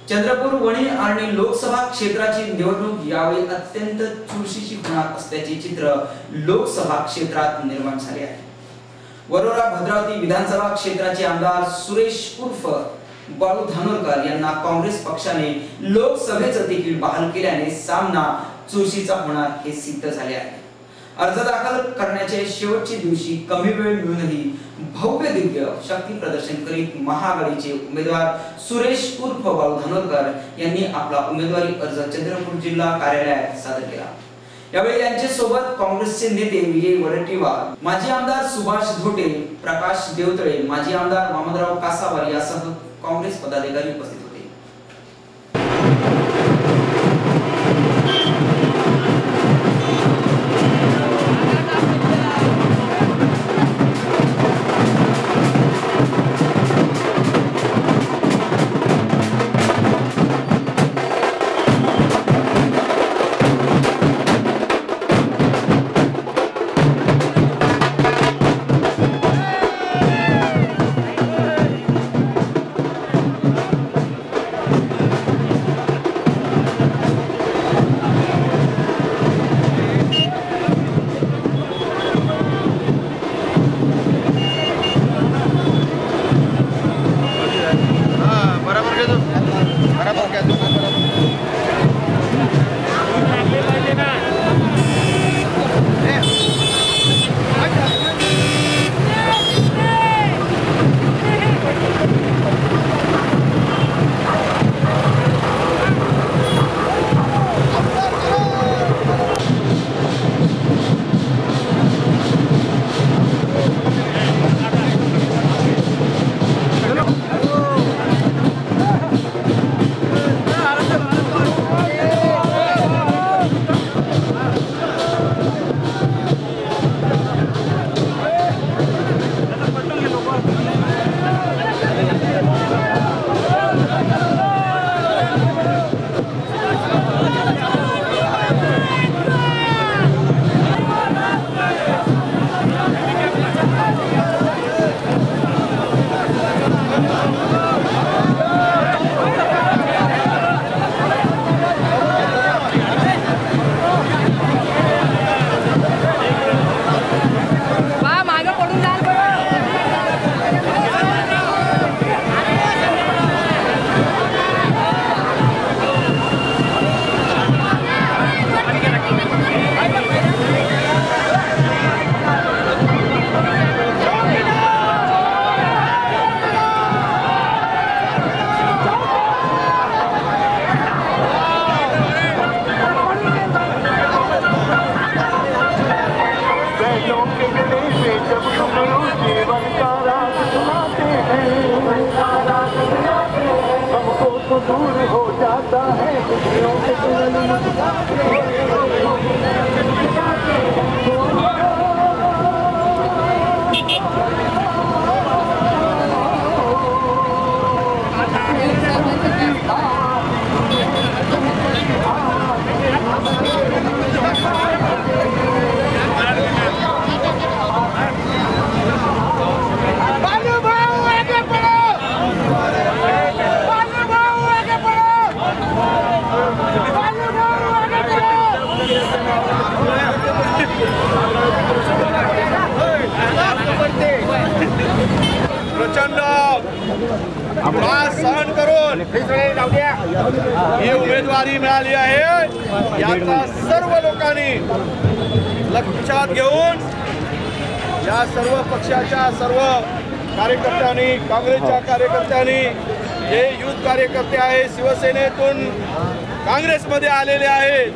चंद्रपूर वणी आणि लोकसभा क्षेत्राची निवडणूक यावेळी अत्यंत चुरशीची होणार असल्याचे चित्र लोकसभा क्षेत्रात निर्माण झाले आहे। वरोरा भद्रावती विधानसभा क्षेत्राचे आमदार सुरेश उर्फ बाळू धानोरकर यांना काँग्रेस पक्षाने लोकसभेचं तिकीट बहाल केल्याने सामना चुरशीचा होणार हे सिद्ध झाले आहे। अर्ज दाखल करण्याच्या शेवटच्या दिवशी कमी वेळ मिळूनही भव्य दिव्य शक्ती प्रदर्शन करीत महाआघाडीचे उमेदवार सुरेश उर्फ बाळू धानोरकर यांनी आपला उमेदवारी अर्ज चंद्रपूर जिल्हा कार्यालयात सादर केला। यावेळी यांच्या सोबत काँग्रेसचे नेते विजय वडेट्टीवार, माजी आमदार सुभाष धोटे, प्रकाश देवतळे, माजी आमदार वामनराव कासावार यासह काँग्रेस पदाधिकारी उपस्थित होते। दूर हो जाता है प्रचंड त्रास सहन करून ही उमेदवारी मिळाली आहे याचा सर्व लोकांनी लक्षात घेऊन या सर्व पक्षाच्या सर्व कार्यकर्त्यांनी, काँग्रेसच्या कार्यकर्त्यांनी, जे युथ कार्यकर्ते आहेत शिवसेनेतून काँग्रेसमध्ये आलेले आहेत,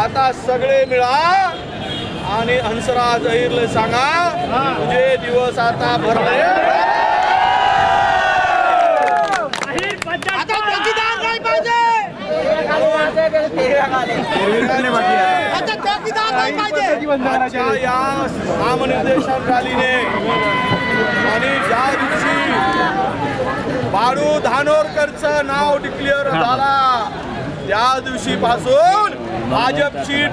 आता सगळे मिळा आणि हंसराज अहिरला सांगा तुझे दिवस आता भरले। या नामनिर्देशन रॅलीने आणि ज्या दिवशी बाळू धानोरकरचं नाव डिक्लेअर झाला त्या दिवशीपासून भाजपची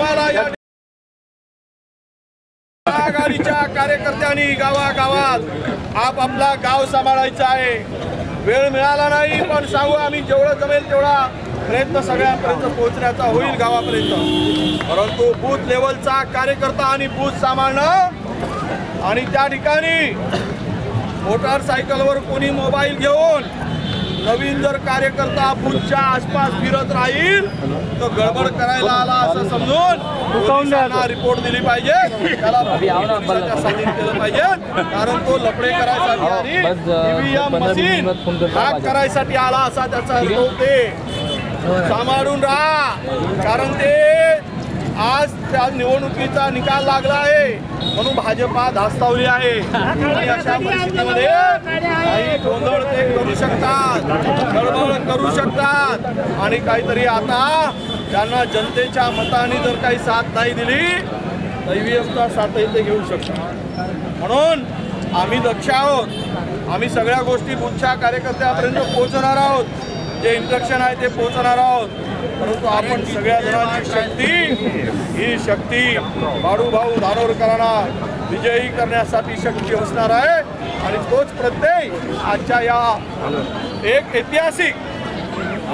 आम्हाला या आघाडीच्या कार्यकर्त्यांनी गावागावात आपापला गाव सांभाळायचा आहे. वेळ मिळाला नाही पण सांगू आम्ही जेवढं जमेल तेवढा प्रयत्न सगळ्यांपर्यंत पोहोचण्याचा होईल गावापर्यंत. परंतु बूथ लेवलचा कार्यकर्ता आणि बूथ सांभाळणं आणि त्या ठिकाणी मोटारसायकलवर कोणी मोबाईल घेऊन नवीन जर कार्यकर्ता बूथच्या आसपास फिरत राहील तर गडबड करायला आला असं समजून पोलिसांना रिपोर्ट दिली पाहिजे. त्याला पोलिसांच्या साथीत केलं पाहिजे कारण तो लफडे करायसाठी आणि ईव्हीएम मशीन हॅक करायसाठी आला असा त्याचा अर्थ होते. सांभाळून राहा कारण ते आज त्या निवडणुकीचा निकाल लागला आहे म्हणून भाजपा धास्तावली आहे आणि अशा परिस्थितीमध्ये काही गोंधळ ते करू शकतात, गडबड करू शकतात आणि काहीतरी आता त्यांना जनतेच्या मताने जर काही साथ नाही दिली तर ईव्हीएमचा साथही ते घेऊ शकतात. म्हणून आम्ही दक्ष आहोत. आम्ही सगळ्या गोष्टी बूथच्या कार्यकर्त्यापर्यंत पोहोचणार आहोत. जे इंस्ट्रक्शन आहे ते पोहोचणार आहोत. परंतु आपण सगळ्या जणांची शक्ती ही शक्ती बाळूभाऊ धानोरकरांना विजयी करण्यासाठी शक्ती असणार आहे आणि तोच प्रत्यय आजच्या या एक ऐतिहासिक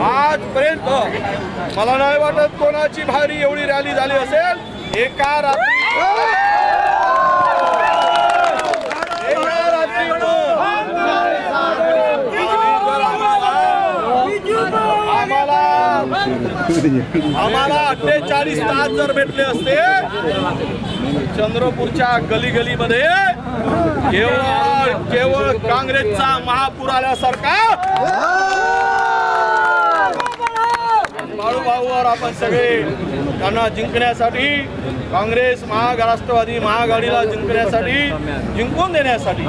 आजपर्यंत मला नाही वाटत कोणाची भारी एवढी रॅली झाली असेल एका रात्री आम्हाला 48 तास जर भेटले असते चंद्रपूरच्या गलीगलीमध्ये केवळ काँग्रेसचा महापूर आल्यासारखा बाळूभाऊवर आपण सगळे त्यांना जिंकण्यासाठी काँग्रेस राष्ट्रवादी महाआघाडीला जिंकून देण्यासाठी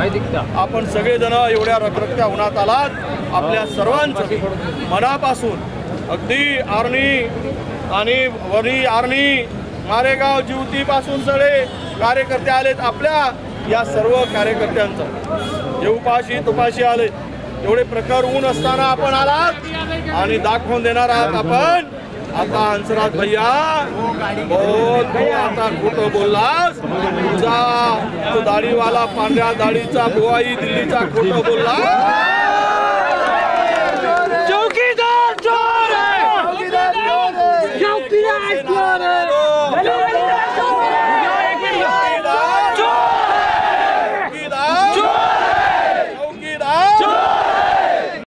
आपण सगळेजण एवढ्या रखरखत्या उन्हात आलात. आपल्या सर्वांचं मनापासून अगदी आर्णी आणि वणी आर्णी मारेगाव जीवतीपासून सगळे कार्यकर्ते आलेत. आपल्या या सर्व कार्यकर्त्यांचं जे उपाशी तुपाशी आले एवढे प्रखर ऊन असताना आपण आलात आणि दाखवून देणार आहात आपण. आता हंसराज भैया तू आता खोटं बोललास. तुझा तो दाढीवाला पांढऱ्या दाढीचा बुवाई दिल्लीचा खोटं बोलला.